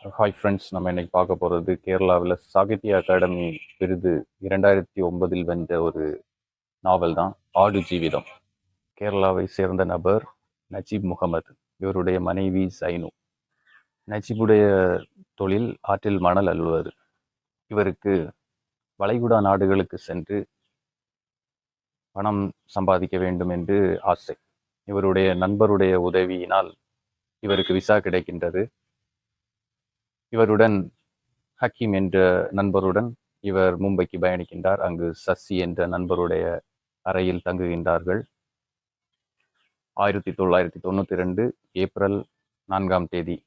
Hi friends, நம்ம இன்னைக்கு பார்க்க போகிறது கேரளாவில் சாகித்ய அகாடமி விருது 2009 வென்ற ஒரு நாவல் தான் ஆடு ஜீவிதம். கேரளாவை சேர்ந்த நபர் நஜீப் முகமது. இவருடைய மனைவி சைனு. நஜீபுடைய தொழில் ஆற்றில் மணல் அள்ளுவது. இவருக்கு வளைகுடா நாடுகளுக்கு சென்று பணம் சம்பாதிக்க வேண்டும் என்று ஆசை. இவருடைய நண்பருடைய உதவியினால் இவருக்கு விசா கிடைக்கின்றது. இவருடன் ஹக்கீம் என்ற நண்பருடன் இவர் மும்பைக்கு பயணிக்கின்றார். அங்கு சசி என்ற நண்பருடைய அறையில் தங்குகின்றார்கள். 1992 ஏப்ரல் 4ஆம் தேதி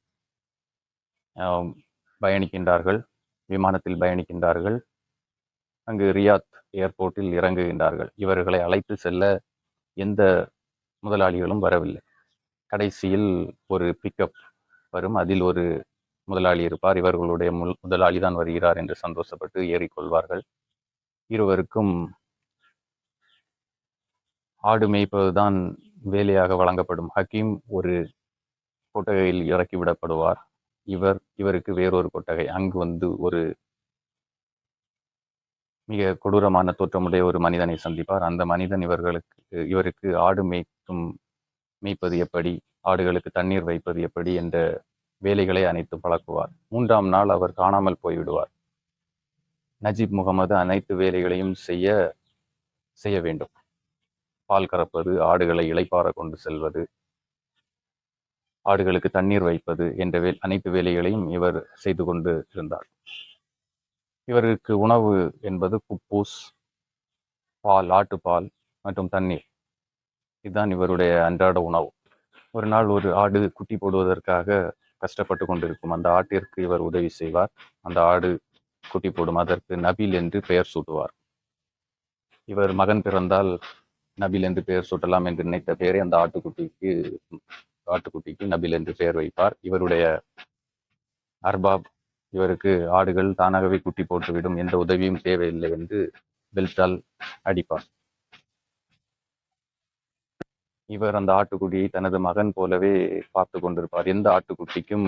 பயணிக்கின்றார்கள். விமானத்தில் பயணிக்கின்றார்கள். அங்கு ரியாத் ஏர்போர்ட்டில் இறங்குகின்றார்கள். இவர்களை அழைத்து செல்ல எந்த முதலாளிகளும் வரவில்லை. கடைசியில் ஒரு பிக்கப் வரும். அதில் ஒரு முதலாளி இருப்பார். இவர்களுடைய முதலாளி தான் வருகிறார் என்று சந்தோஷப்பட்டு ஏறிக்கொள்வார்கள். இருவருக்கும் ஆடு மேய்ப்பதுதான் வேலையாக வழங்கப்படும். ஹக்கீம் ஒரு கொட்டகையில் இறக்கிவிடப்படுவார். இவருக்கு வேறொரு கொட்டகை. அங்கு ஒரு மிக கொடூரமான தோற்றமுடைய ஒரு மனிதனை சந்திப்பார். அந்த மனிதன் இவருக்கு ஆடு மேய்ப்பது எப்படி, ஆடுகளுக்கு தண்ணீர் வைப்பது எப்படி என்ற வேலைகளை அனைத்து பழக்குவார். 3ஆம் நாள் அவர் காணாமல் போய்விடுவார். நஜீப் முகமது அனைத்து வேலைகளையும் செய்ய வேண்டும். பால் கறப்பது, ஆடுகளை இளைப்பாற கொண்டு செல்வது, ஆடுகளுக்கு தண்ணீர் வைப்பது என்ற அனைத்து வேலைகளையும் இவர் செய்து கொண்டு இருந்தார். இவருக்கு உணவு என்பது குப்பூஸ், பால், ஆட்டுப்பால் மற்றும் தண்ணீர். இதுதான் இவருடைய அன்றாட உணவு. ஒரு நாள் ஒரு ஆடு குட்டி போடுவதற்காக கஷ்டப்பட்டு கொண்டிருக்கும். அந்த ஆட்டிற்கு இவர் உதவி செய்வார். அந்த ஆடு குட்டி போடும். அதற்கு நபில் என்று பெயர் சூட்டுவார். இவர் மகன் பிறந்தால் நபில் என்று பெயர் சூட்டலாம் என்று நினைத்த பெயரை அந்த ஆட்டுக்குட்டிக்கு நபில் என்று பெயர் வைப்பார். இவருடைய அர்பாப் இவருக்கு ஆடுகள் தானாகவே குட்டி போட்டுவிடும், எந்த உதவியும் தேவையில்லை என்று பெல்ட்டால் அடிப்பார். இவர் அந்த ஆட்டுக்குட்டியை தனது மகன் போலவே பார்த்து கொண்டிருப்பார். எந்த ஆட்டுக்குட்டிக்கும்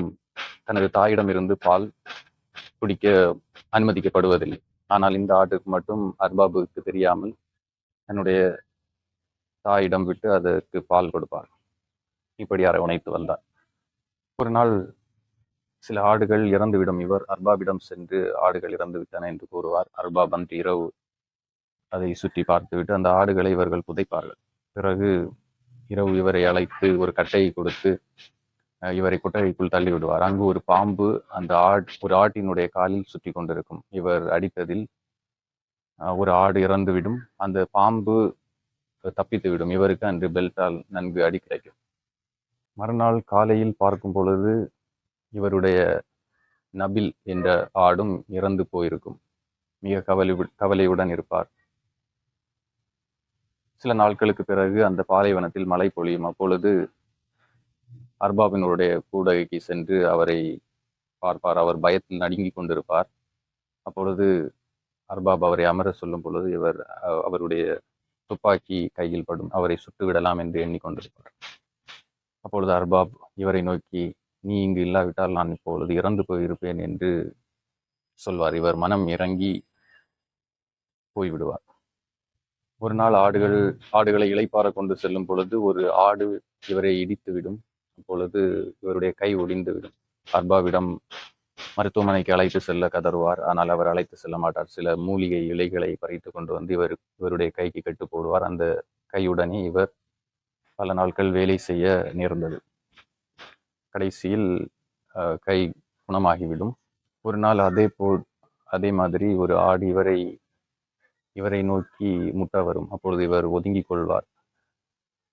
தனது தாயிடமிருந்து பால் குடிக்க அனுமதிக்கப்படுவதில்லை. ஆனால் இந்த ஆட்டுக்கு மட்டும் அர்பாபுக்கு தெரியாமல் தன்னுடைய தாயிடம் விட்டு அதற்கு பால் கொடுப்பார். இப்படி அரவணைத்து வந்தார். ஒரு நாள் சில ஆடுகள் இறந்துவிடும். இவர் அர்பாபிடம் சென்று ஆடுகள் இறந்து விட்டன என்று கூறுவார். அர்பாப் அன்று இரவு அதை சுற்றி பார்த்துவிட்டு அந்த ஆடுகளை இவர்கள் புதைப்பார்கள். பிறகு இரவு இவரை அழைத்து ஒரு கட்டையை கொடுத்து இவரை கொட்டகைக்குள் தள்ளிவிடுவார். அங்கு ஒரு பாம்பு ஒரு ஆட்டினுடைய காலில் சுற்றி கொண்டிருக்கும். இவர் அடித்ததில் ஒரு ஆடு இறந்துவிடும். அந்த பாம்பு தப்பித்துவிடும். இவருக்கு அன்று பெல்ட்டால் நன்கு அடி கிடைக்கும். மறுநாள் காலையில் பார்க்கும் பொழுது இவருடைய நபில் என்ற ஆடும் இறந்து போயிருக்கும். மிக கவலையுடன் இருப்பார். சில நாட்களுக்கு பிறகு அந்த பாலைவனத்தில் மழை பொழியும். அப்பொழுது அர்பாபினுடைய கூடகைக்கு சென்று அவரை பார்ப்பார். அவர் பயத்தில் நடுங்கிக் கொண்டிருப்பார். அப்பொழுது அர்பாப் அவரை அமர சொல்லும் பொழுது அவருடைய துப்பாக்கி கையில் படும். அவரை சுட்டுவிடலாம் என்று எண்ணிக்கொண்டிருப்பார். அப்பொழுது அர்பாப் இவரை நோக்கி, நீ இங்கு இல்லாவிட்டால் நான் இப்பொழுது இறந்து போயிருப்பேன் என்று சொல்வார். இவர் மனம் இறங்கி போய்விடுவார். ஒரு நாள் ஆடுகளை இளைப்பாற கொண்டு செல்லும் பொழுது ஒரு ஆடு இவரை இடித்துவிடும். அப்பொழுது இவருடைய கை ஒடிந்துவிடும். அர்பாவிடம் மருத்துவமனைக்கு அழைத்து செல்ல கதறுவார். ஆனால் அவர் அழைத்து செல்ல மாட்டார். சில மூலிகை இலைகளை பறித்து கொண்டு வந்து இவருடைய கைக்கு கட்டு போடுவார். அந்த கையுடனே இவர் பல நாட்கள் வேலை செய்ய நேர்ந்தது. கடைசியில் கை குணமாகிவிடும். ஒரு நாள் அதே மாதிரி ஒரு ஆடு இவரை நோக்கி முட்ட வரும். அப்பொழுது இவர் ஒதுங்கிக் கொள்வார்.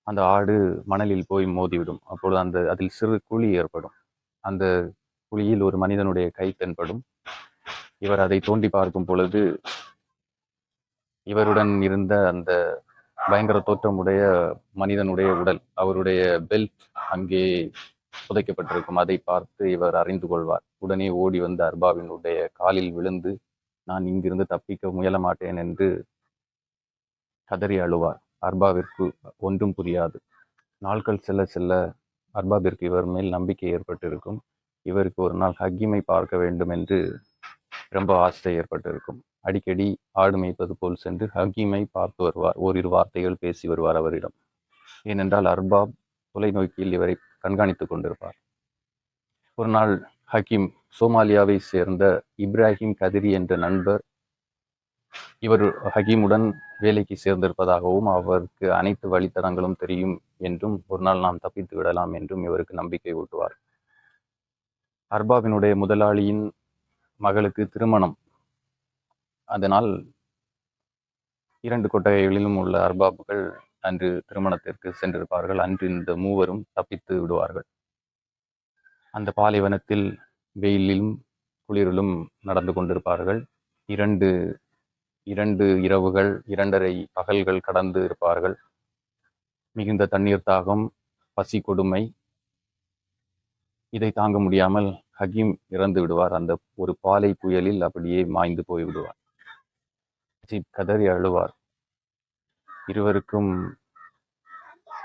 அந்த ஆடு மணலில் போய் மோதிவிடும். அப்பொழுது அதில் சிறு குழி ஏற்படும். அந்த குழியில் ஒரு மனிதனுடைய கை தென்படும். இவர் அதை தோண்டி பார்க்கும் பொழுது இவருடன் இருந்த அந்த பயங்கர தோற்றமுடைய மனிதனுடைய உடல், அவருடைய பெல்ட் அங்கே புதைக்கப்பட்டிருக்கும். அதை பார்த்து இவர் அறிந்து கொள்வார். உடனே ஓடி வந்து அர்பாவினுடைய காலில் விழுந்து, நான் இங்கிருந்து தப்பிக்க முயல மாட்டேன் என்று கதறி அழுவார். அர்பாவிற்கு ஒன்றும் புரியாது. நாட்கள் செல்ல செல்ல அர்பாபிற்கு இவர் மேல் நம்பிக்கை ஏற்பட்டிருக்கும். இவருக்கு ஒரு நாள் ஹக்கீமை பார்க்க வேண்டும் என்று ரொம்ப ஆசை ஏற்பட்டிருக்கும். அடிக்கடி ஆடு மேய்ப்பது போல் சென்று ஹக்கீமை பார்த்து வருவார். ஓரிரு வார்த்தைகள் பேசி வருவார் அவரிடம். ஏனென்றால் அர்பாப் தொலைநோக்கியில் இவரை கண்காணித்துக் கொண்டிருப்பார். ஒரு நாள் ஹக்கீம் சோமாலியாவை சேர்ந்த இப்ராஹிம் கதிரி என்ற நண்பர் இவர் ஹக்கீமுடன் வேலைக்கு சேர்ந்திருப்பதாகவும் அவருக்கு அனைத்து வழித்தடங்களும் தெரியும் என்றும் ஒரு நாள் நாம் தப்பித்து விடலாம் என்றும் இவருக்கு நம்பிக்கை ஊட்டுவார். அர்பாபினுடைய முதலாளியின் மகளுக்கு திருமணம். அதனால் 2 கொட்டகைகளிலும் உள்ள அர்பாபுகள் அன்று திருமணத்திற்கு சென்றிருப்பார்கள். அன்று இந்த மூவரும் தப்பித்து விடுவார்கள். அந்த பாலைவனத்தில் வெயிலிலும் குளிரிலும் நடந்து கொண்டிருப்பார்கள். இரண்டு இரவுகள் 2.5 பகல்கள் கடந்து இருப்பார்கள். மிகுந்த தண்ணீர் தாகம், பசி கொடுமை, இதை தாங்க முடியாமல் ஹக்கீம் இறந்து விடுவார். அந்த ஒரு பாலை புயலில் அப்படியே மாய்ந்து போய் விடுவார். கதறி அழுவார். இருவருக்கும்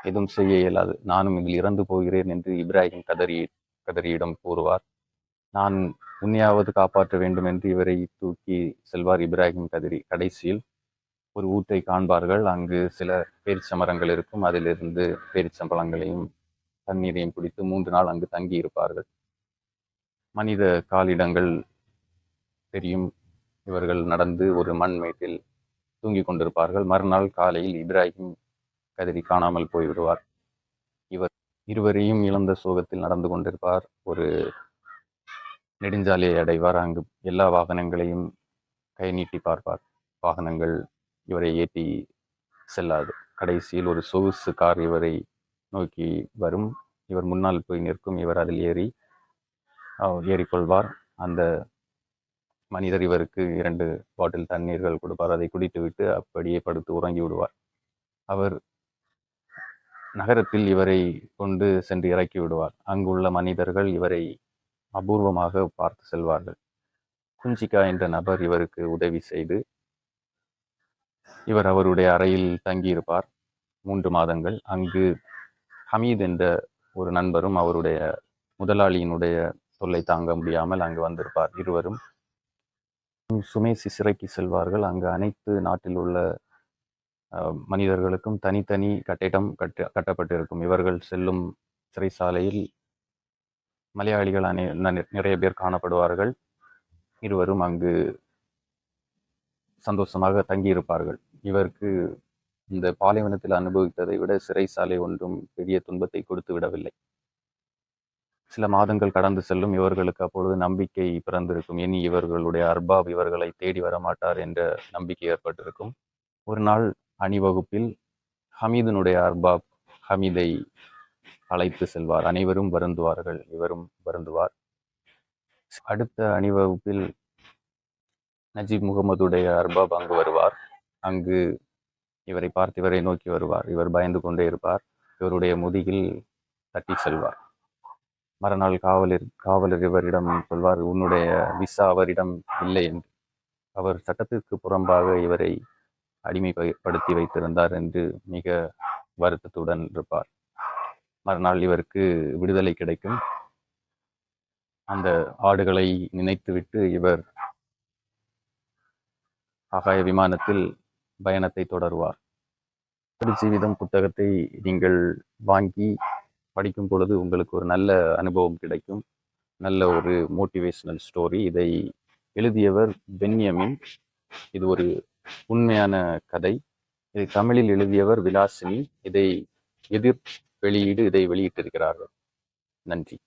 எதுவும் செய்ய இயலாது. நானும் இதில் இறந்து போகிறேன் என்று இப்ராஹிம் கதரியிடம் கூறுவார். நான் உன்னையாவது காப்பாற்ற வேண்டும் என்று இவரை தூக்கி செல்வார் இப்ராஹிம் கதரி. கடைசியில் ஒரு ஊற்றை காண்பார்கள். அங்கு சில பேரிச்சமரங்கள் இருக்கும். அதிலிருந்து பேரிச்சம்பழங்களையும் தண்ணீரையும் குடித்து 3 நாள் அங்கு தங்கி இருப்பார்கள். மனித காலிடங்கள் தெரியும். இவர்கள் நடந்து ஒரு மண் மேட்டில் தூங்கி கொண்டிருப்பார்கள். மறுநாள் காலையில் இப்ராஹிம் கதிரி காணாமல் போய்விடுவார். இவர் இருவரையும் இழந்த சோகத்தில் நடந்து கொண்டிருப்பார். ஒரு நெடுஞ்சாலையை அடைவார். அங்கு எல்லா வாகனங்களையும் கை நீட்டி பார்ப்பார். வாகனங்கள் இவரை ஏற்றி செல்லாது. கடைசியில் ஒரு சொகுசு கார் இவரை நோக்கி வரும். இவர் முன்னால் போய் நிற்கும். இவர் அதில் ஏறிக்கொள்வார். அந்த மனிதர் இவருக்கு 2 பாட்டில் தண்ணீர்கள் கொடுப்பார். அதை குடித்துவிட்டு அப்படியே படுத்து உறங்கி விடுவார். அவர் நகரத்தில் இவரை கொண்டு சென்று இறக்கி விடுவார். அங்குள்ள மனிதர்கள் இவரை அபூர்வமாக பார்த்து செல்வார்கள். குஞ்சிகா என்ற நபர் இவருக்கு உதவி செய்து இவர் அவருடைய அறையில் தங்கியிருப்பார் 3 மாதங்கள். அங்கு ஹமீத் என்ற ஒரு நண்பரும் அவருடைய முதலாளியினுடைய தொல்லை தாங்க முடியாமல் அங்கு வந்திருப்பார். இருவரும் சுமேசி சிறைக்கு செல்வார்கள். அங்கு அனைத்து நாட்டில் உள்ள மனிதர்களுக்கும் தனித்தனி கட்டிடம் கட்டப்பட்டிருக்கும். இவர்கள் செல்லும் சிறைசாலையில் மலையாளிகள் நிறைய பேர் காணப்படுவார்கள். இருவரும் அங்கு சந்தோஷமாக தங்கியிருப்பார்கள். இவருக்கு இந்த பாலைவனத்தில் அனுபவித்ததை விட சிறைசாலை ஒன்றும் பெரிய துன்பத்தை கொடுத்து விடவில்லை. சில மாதங்கள் கடந்து செல்லும். இவர்களுக்கு அப்பொழுது நம்பிக்கை பிறந்திருக்கும். இனி இவர்களுடைய அர்பாப் இவர்களை தேடி வரமாட்டார் என்ற நம்பிக்கை ஏற்பட்டிருக்கும். ஒரு நாள் அணிவகுப்பில் ஹமீதினுடைய அர்பாப் ஹமீதை அழைத்து செல்வார். அனைவரும் வருந்துவார்கள். இவரும் வருந்துவார். அடுத்த அணிவகுப்பில் நஜீப் முகமதுடைய அர்பாப் அங்கு வருவார். அங்கு இவரை பார்த்து இவரை நோக்கி வருவார். இவர் பயந்து கொண்டே இருப்பார். இவருடைய முதுகில் தட்டி செல்வார். மறுநாள் காவலர் இவரிடம் சொல்வார், உன்னுடைய விசா அவரிடம் இல்லை என்று. அவர் சட்டத்திற்கு புறம்பாக இவரை அடிமைப்படுத்தி வைத்திருந்தார் என்று மிக வருத்தத்துடன் இருப்பார். மறுநாள் இவருக்கு விடுதலை கிடைக்கும். அந்த ஆடுகளை நினைத்துவிட்டு இவர் ஆகாய விமானத்தில் பயணத்தை தொடருவார். ஒரு ஜீவிதம் புத்தகத்தை நீங்கள் வாங்கி படிக்கும் பொழுது உங்களுக்கு ஒரு நல்ல அனுபவம் கிடைக்கும். நல்ல ஒரு மோட்டிவேஷனல் ஸ்டோரி. இதை எழுதியவர் பென்யமின். இது ஒரு உண்மையான கதை. இதை தமிழில் எழுதியவர் விலாசினி. இதை எதிர் வெளியீடு இதை வெளியிட்டிருக்கிறார்கள். நன்றி.